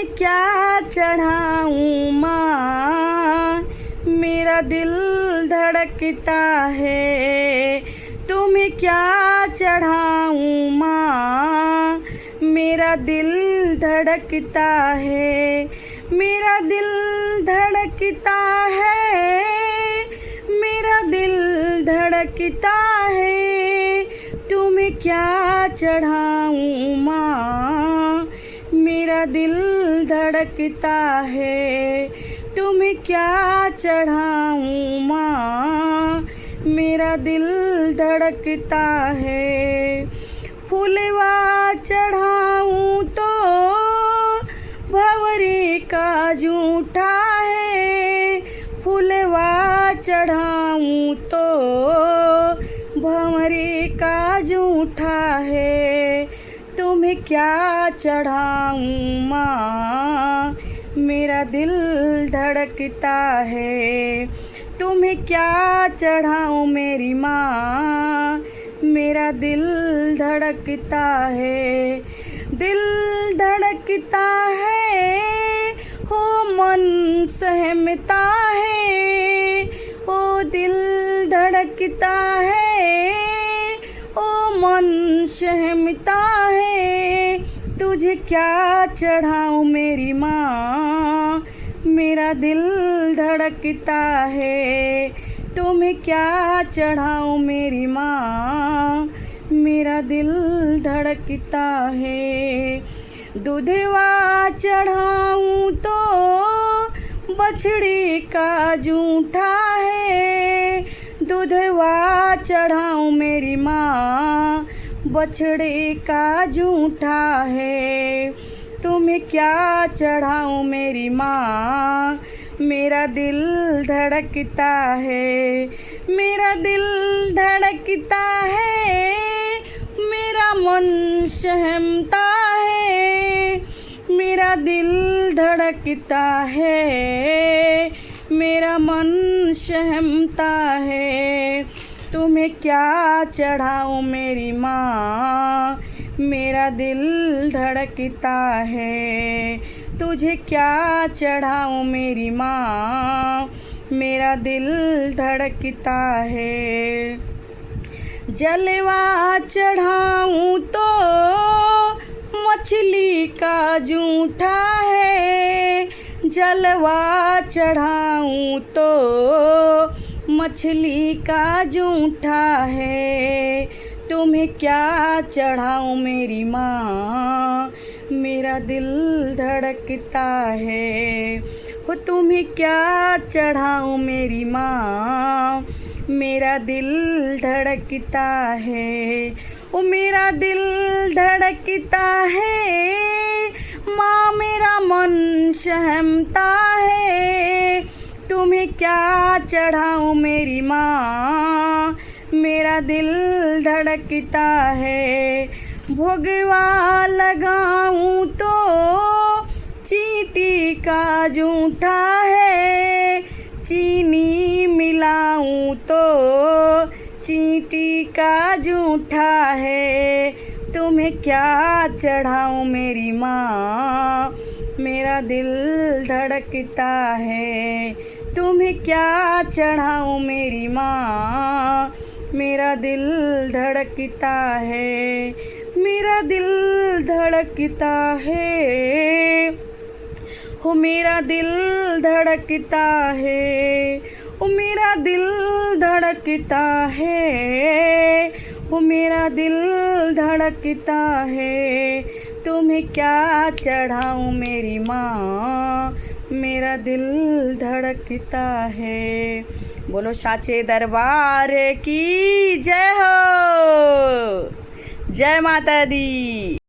तुम्हें क्या चढ़ाऊँ माँ, मेरा दिल धड़कता है। तुम्हें क्या चढ़ाऊँ माँ, मेरा दिल धड़कता है। मेरा दिल धड़कता है, मेरा दिल धड़कता है। तुम्हें क्या चढ़ाऊँ माँ, मेरा दिल धड़कता है। तुम्हें क्या चढ़ाऊँ माँ, मेरा दिल धड़कता है। फूलवा चढ़ाऊँ तो भंवरे का जूठा है। फूलवा चढ़ाऊँ तो भंवरे का जूठा है। तुम्हें क्या चढ़ाऊँ माँ, मेरा दिल धड़कता है। तुम्हें क्या चढ़ाऊँ मेरी माँ, मेरा दिल धड़कता है। दिल धड़कता है, हो मन सहमता है। ओ दिल धड़कता है, ओ मन सहमता है। तुझे क्या चढ़ाऊँ मेरी माँ, मेरा दिल धड़कता है। तुम्हें क्या चढ़ाऊँ मेरी माँ, मेरा दिल धड़कता है। दूधवा चढ़ाऊँ तो बछड़ी का जूठा है। दूधवा चढ़ाऊँ मेरी माँ, बछड़े का जूठा है। तुम्हें क्या चढ़ाऊँ मेरी माँ, मेरा दिल धड़कता है। मेरा दिल धड़कता है, मेरा मन सहमता है। मेरा दिल धड़कता है, मेरा मन सहमता है। तुम्हें क्या चढ़ाऊँ मेरी माँ, मेरा दिल धड़कता है। तुझे क्या चढ़ाऊँ मेरी माँ, मेरा दिल धड़कता है। जलवा चढ़ाऊँ तो मछली का जूठा है। जलवा चढ़ाऊँ तो मछली का जूठा है। तुम्हें क्या चढ़ाऊँ मेरी माँ, मेरा दिल धड़कता है। हो तुम्हें क्या चढ़ाऊँ मेरी माँ, मेरा दिल धड़कता है। ओ मेरा दिल धड़कता है माँ, मेरा मन सहमता है। तुम्हें क्या चढ़ाऊँ मेरी माँ, मेरा दिल धड़कता है। भोगवा लगाऊँ तो चींटी का जूठा है। चीनी मिलाऊँ तो चींटी का जूठा है। तुम्हें क्या चढ़ाऊँ मेरी माँ, मेरा दिल धड़कता है। तुम्हें क्या चढ़ाऊँ मेरी माँ, मेरा दिल धड़कता है। मेरा दिल धड़कता है, हो मेरा दिल धड़कता है। ओ मेरा दिल धड़कता है, हो मेरा दिल धड़कता है। तुम्हें क्या चढ़ाऊँ मेरी माँ, मेरा दिल धड़कता है। बोलो साचे दरबार की जय हो। जय माता दी।